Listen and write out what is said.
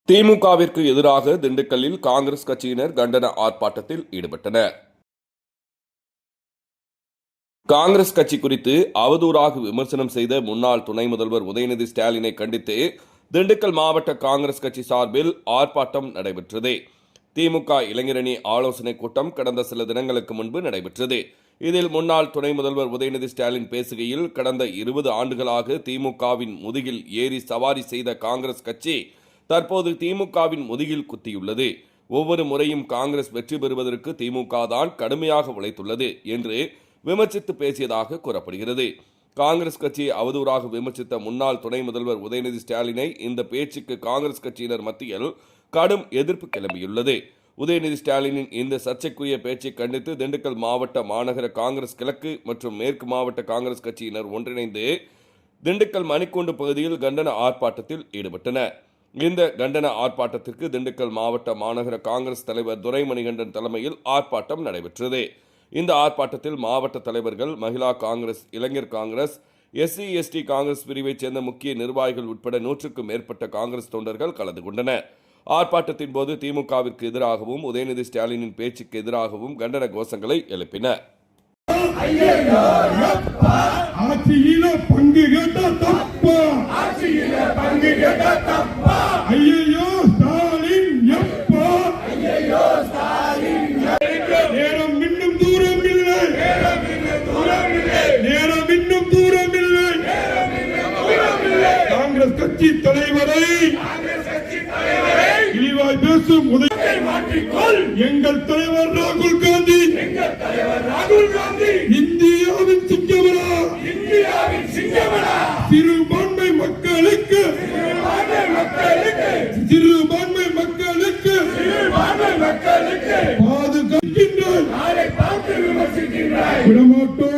திமுகவிற்கு எதிராக திண்டுக்கல்லில் காங்கிரஸ் கட்சியினர் கண்டன ஆர்ப்பாட்டத்தில் ஈடுபட்டனர். காங்கிரஸ் கட்சி குறித்து அவதூறாக விமர்சனம் செய்த முன்னாள் துணை முதல்வர் உதயநிதி ஸ்டாலினை கண்டித்து திண்டுக்கல் மாவட்ட காங்கிரஸ் கட்சி சார்பில் ஆர்ப்பாட்டம் நடைபெற்றது. திமுக இளைஞரணி ஆலோசனைக் கூட்டம் கடந்த சில தினங்களுக்கு முன்பு நடைபெற்றது. இதில் முன்னாள் துணை முதல்வர் உதயநிதி ஸ்டாலின் பேசுகையில், கடந்த 20 ஆண்டுகளாக திமுகவின் முதுகில் ஏறி சவாரி செய்த காங்கிரஸ் கட்சி தற்போது திமுகவின் முதுகில் குத்தியுள்ளது. ஒவ்வொரு முறையும் காங்கிரஸ் வெற்றி பெறுவதற்கு திமுக தான் கடுமையாக உழைத்துள்ளது என்று விமர்சித்து பேசியதாக கூறப்படுகிறது. காங்கிரஸ் கட்சியை அவதூறாக விமர்சித்த முன்னாள் துணை முதல்வர் உதயநிதி ஸ்டாலினை இந்த பேச்சுக்கு காங்கிரஸ் கட்சியினர் மத்தியில் கடும் எதிர்ப்பு கிளம்பியுள்ளது. உதயநிதி ஸ்டாலினின் இந்த சர்ச்சைக்குரிய பேச்சை கண்டித்து திண்டுக்கல் மாவட்ட மாநகர காங்கிரஸ் கிழக்கு மற்றும் மேற்கு மாவட்ட காங்கிரஸ் கட்சியினர் ஒன்றிணைந்து திண்டுக்கல் மணிக்கூண்டு பகுதியில் கண்டன ஆர்ப்பாட்டத்தில் ஈடுபட்டனர். இந்த கண்டன ஆர்ப்பாட்டத்திற்கு திண்டுக்கல் மாவட்ட மாநகர காங்கிரஸ் தலைவர் துரைமணிகண்டன் தலைமையில் ஆர்ப்பாட்டம் நடைபெற்றது. இந்த ஆர்ப்பாட்டத்தில் மாவட்ட தலைவர்கள், மகிழா காங்கிரஸ், இளைஞர் காங்கிரஸ், SC/ST காங்கிரஸ் பிரிவைச் சேர்ந்த முக்கிய நிர்வாகிகள் உட்பட 100க்கும் மேற்பட்ட காங்கிரஸ் தொண்டர்கள் கலந்து கொண்டனர். ஆர்ப்பாட்டத்தின் போது திமுகவிற்கு எதிராகவும் உதயநிதி ஸ்டாலினின் பேச்சுக்கு எதிராகவும் கண்டன கோஷங்களை எழுப்பினர். காங்கிரஸ் கட்சி தலைவரை இழிவாய் பேசும் எங்கள் தலைவர் ராகுல் காந்தி இந்தியாவின் சிங்கமரா சிறுபான்மை மக்களுக்கு பாதுகாக்கின்றார். விடமாட்டோம்.